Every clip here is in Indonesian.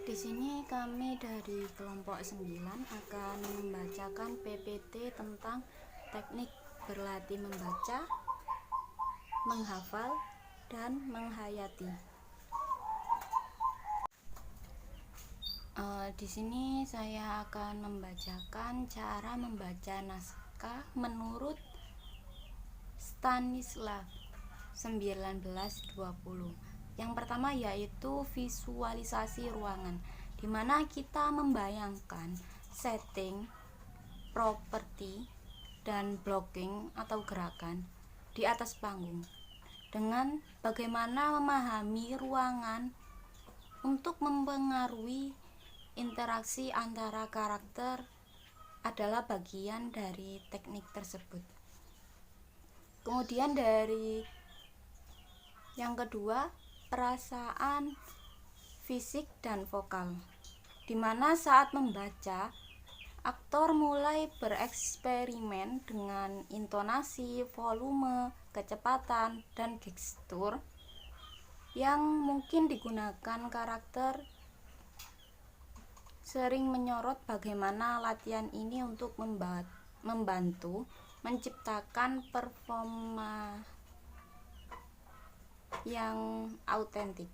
Di sini kami dari kelompok 9 akan membacakan PPT tentang teknik berlatih membaca, menghafal, dan menghayati. Di sini saya akan membacakan cara membaca naskah menurut Stanislav 1920. Yang pertama yaitu visualisasi ruangan, di mana kita membayangkan setting, properti, dan blocking atau gerakan di atas panggung dengan bagaimana memahami ruangan untuk mempengaruhi interaksi antara karakter adalah bagian dari teknik tersebut. Kemudian dari yang kedua, perasaan, fisik, dan vokal, di mana saat membaca, aktor mulai bereksperimen dengan intonasi, volume, kecepatan, dan gestur yang mungkin digunakan karakter. Sering menyorot bagaimana latihan ini untuk membantu menciptakan performa yang autentik.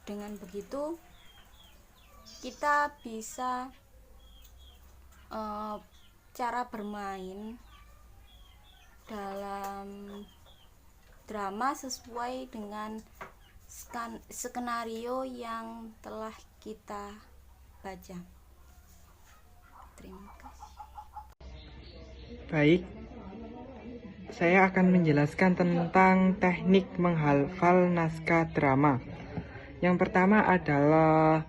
Dengan begitu, kita bisa cara bermain dalam drama sesuai dengan skenario yang telah kita baca. Terima kasih. Baik, saya akan menjelaskan tentang teknik menghafal naskah drama. Yang pertama adalah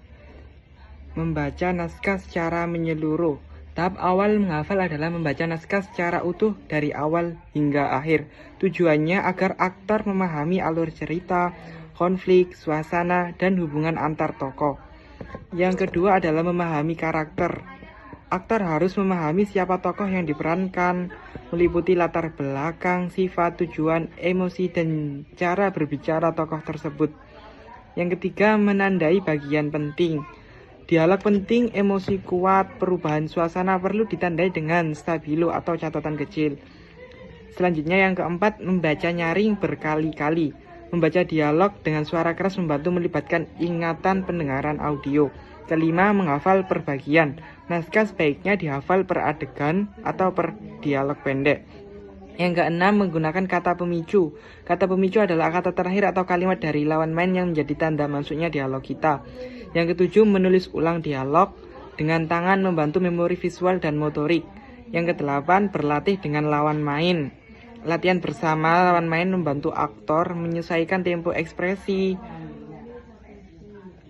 membaca naskah secara menyeluruh. Tahap awal menghafal adalah membaca naskah secara utuh dari awal hingga akhir. Tujuannya agar aktor memahami alur cerita, konflik, suasana, dan hubungan antar tokoh. Yang kedua adalah memahami karakter. Aktor harus memahami siapa tokoh yang diperankan, meliputi latar belakang, sifat, tujuan, emosi, dan cara berbicara tokoh tersebut. Yang ketiga, menandai bagian penting. Dialog penting, emosi kuat, perubahan suasana perlu ditandai dengan stabilo atau catatan kecil. Selanjutnya yang keempat, membaca nyaring berkali-kali. Membaca dialog dengan suara keras membantu melibatkan ingatan pendengaran audio. Kelima, menghafal per bagian. Naskah sebaiknya dihafal per adegan atau per dialog pendek. Yang keenam, menggunakan kata pemicu. Kata pemicu adalah kata terakhir atau kalimat dari lawan main yang menjadi tanda masuknya dialog kita. Yang ketujuh, menulis ulang dialog dengan tangan membantu memori visual dan motorik. Yang kedelapan, berlatih dengan lawan main. Latihan bersama lawan main membantu aktor menyesuaikan tempo ekspresi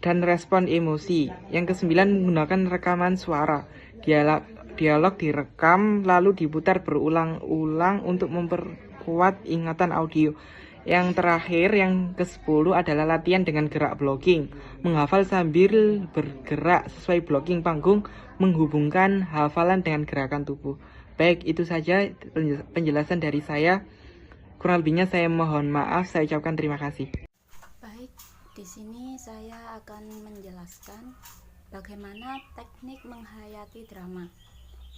dan respon emosi. Yang kesembilan, menggunakan rekaman suara. Dialog direkam lalu diputar berulang-ulang untuk memperkuat ingatan audio. Yang terakhir, yang ke-10 adalah latihan dengan gerak blocking. Menghafal sambil bergerak sesuai blocking panggung, menghubungkan hafalan dengan gerakan tubuh. Baik, itu saja penjelasan dari saya. Kurang lebihnya saya mohon maaf, saya ucapkan terima kasih. Baik, di sini saya akan menjelaskan bagaimana teknik menghayati drama.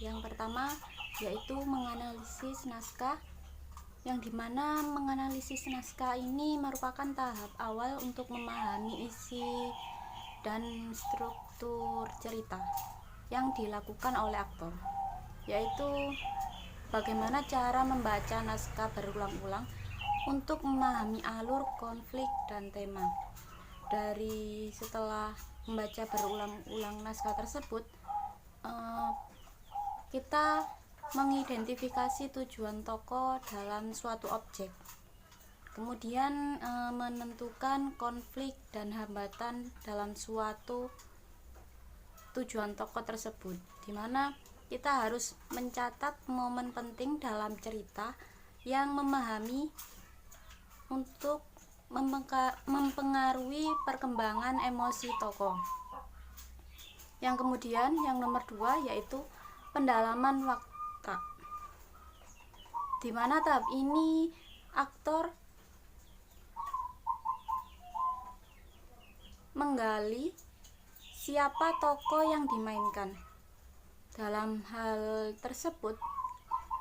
Yang pertama yaitu menganalisis naskah, yang dimana menganalisis naskah ini merupakan tahap awal untuk memahami isi dan struktur cerita yang dilakukan oleh aktor, yaitu bagaimana cara membaca naskah berulang-ulang untuk memahami alur, konflik, dan tema. Dari setelah membaca berulang-ulang naskah tersebut, kita mengidentifikasi tujuan tokoh dalam suatu objek, kemudian menentukan konflik dan hambatan dalam suatu tujuan tokoh tersebut, di mana kita harus mencatat momen penting dalam cerita yang memahami untuk mempengaruhi perkembangan emosi tokoh. Yang kemudian yang nomor 2 yaitu pendalaman fakta, di mana tahap ini aktor menggali siapa tokoh yang dimainkan. Dalam hal tersebut,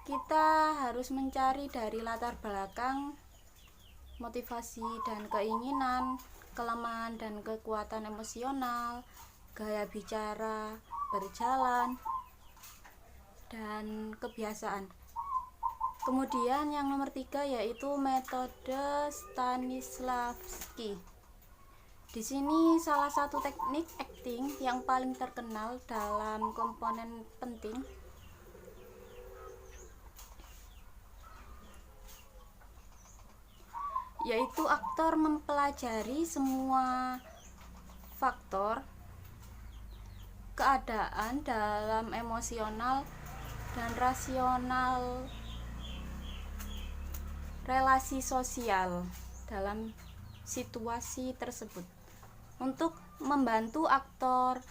kita harus mencari dari latar belakang, motivasi dan keinginan, kelemahan dan kekuatan emosional, gaya bicara, berjalan, dan kebiasaan. Kemudian yang nomor 3 yaitu metode Stanislavski. Di sini salah satu teknik acting yang paling terkenal dalam komponen penting yaitu aktor mempelajari semua faktor keadaan dalam emosional dan rasional relasi sosial dalam situasi tersebut untuk membantu aktor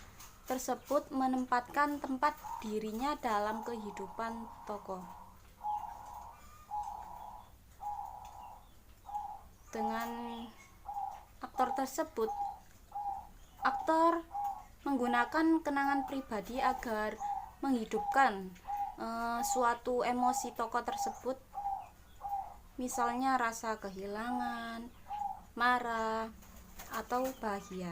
tersebut menempatkan tempat dirinya dalam kehidupan tokoh. Dengan aktor tersebut, aktor menggunakan kenangan pribadi agar menghidupkan suatu emosi tokoh tersebut, misalnya rasa kehilangan, marah, atau bahagia.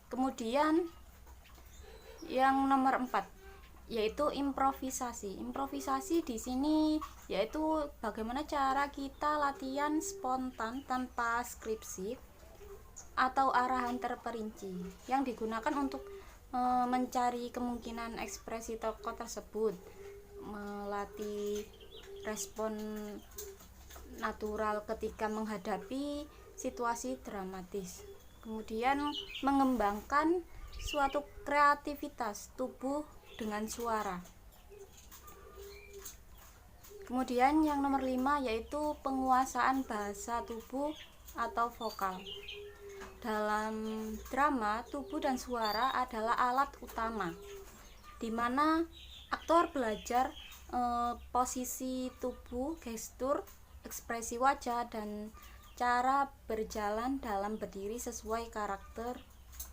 Kemudian yang nomor 4 yaitu improvisasi. Improvisasi di sini yaitu bagaimana cara kita latihan spontan tanpa skripsi atau arahan terperinci yang digunakan untuk mencari kemungkinan ekspresi tokoh tersebut, melatih respon natural ketika menghadapi situasi dramatis. Kemudian mengembangkan suatu kreativitas tubuh dengan suara. Kemudian yang nomor 5 yaitu penguasaan bahasa tubuh atau vokal. Dalam drama, tubuh dan suara adalah alat utama, di mana aktor belajar posisi tubuh, gestur, ekspresi wajah, dan cara berjalan dalam berdiri sesuai karakter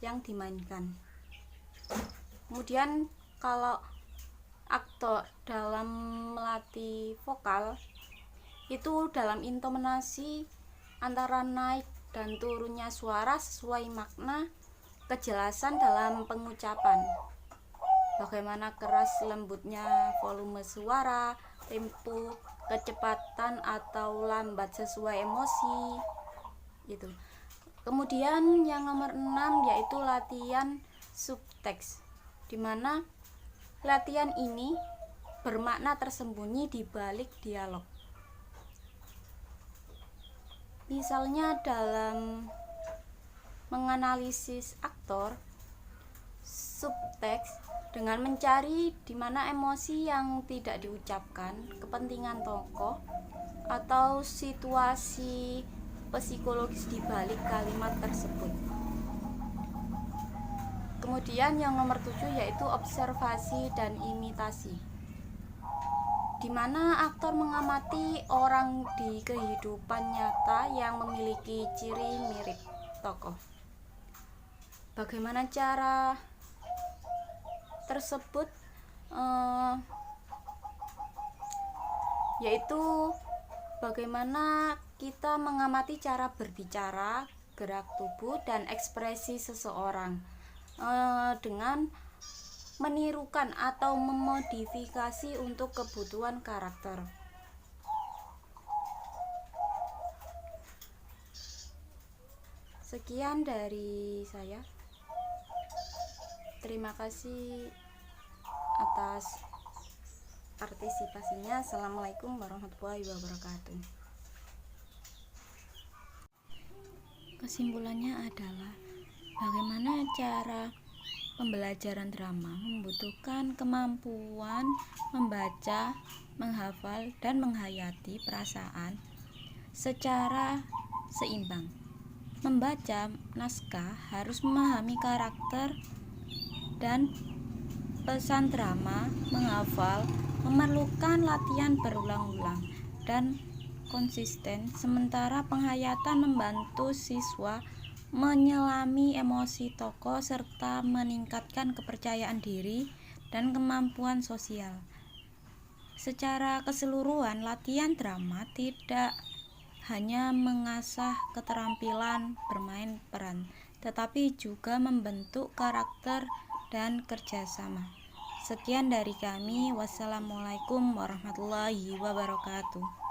yang dimainkan. Kemudian kalau aktor dalam melatih vokal itu dalam intonasi antara naik dan turunnya suara sesuai makna, kejelasan dalam pengucapan, bagaimana keras lembutnya volume suara, tempo, kecepatan atau lambat sesuai emosi gitu. Kemudian yang nomor 6 yaitu latihan subteks, di mana latihan ini bermakna tersembunyi di balik dialog. Misalnya dalam menganalisis aktor, subteks dengan mencari di mana emosi yang tidak diucapkan, kepentingan tokoh, atau situasi psikologis di balik kalimat tersebut. Kemudian yang nomor 7 yaitu observasi dan imitasi, di mana aktor mengamati orang di kehidupan nyata yang memiliki ciri mirip tokoh. Bagaimana cara tersebut? Yaitu bagaimana kita mengamati cara berbicara, gerak tubuh, dan ekspresi seseorang dengan menirukan atau memodifikasi untuk kebutuhan karakter. Sekian dari saya. Terima kasih atas partisipasinya. Assalamualaikum warahmatullahi wabarakatuh. Kesimpulannya adalah bagaimana cara pembelajaran drama membutuhkan kemampuan membaca, menghafal, dan menghayati perasaan secara seimbang. Membaca naskah harus memahami karakter dan pesan drama. Menghafal memerlukan latihan berulang-ulang dan konsisten, sementara penghayatan membantu siswa menyelami emosi tokoh serta meningkatkan kepercayaan diri dan kemampuan sosial. Secara keseluruhan, latihan drama tidak hanya mengasah keterampilan bermain peran, tetapi juga membentuk karakter dan kerjasama. Sekian dari kami. Wassalamualaikum warahmatullahi wabarakatuh.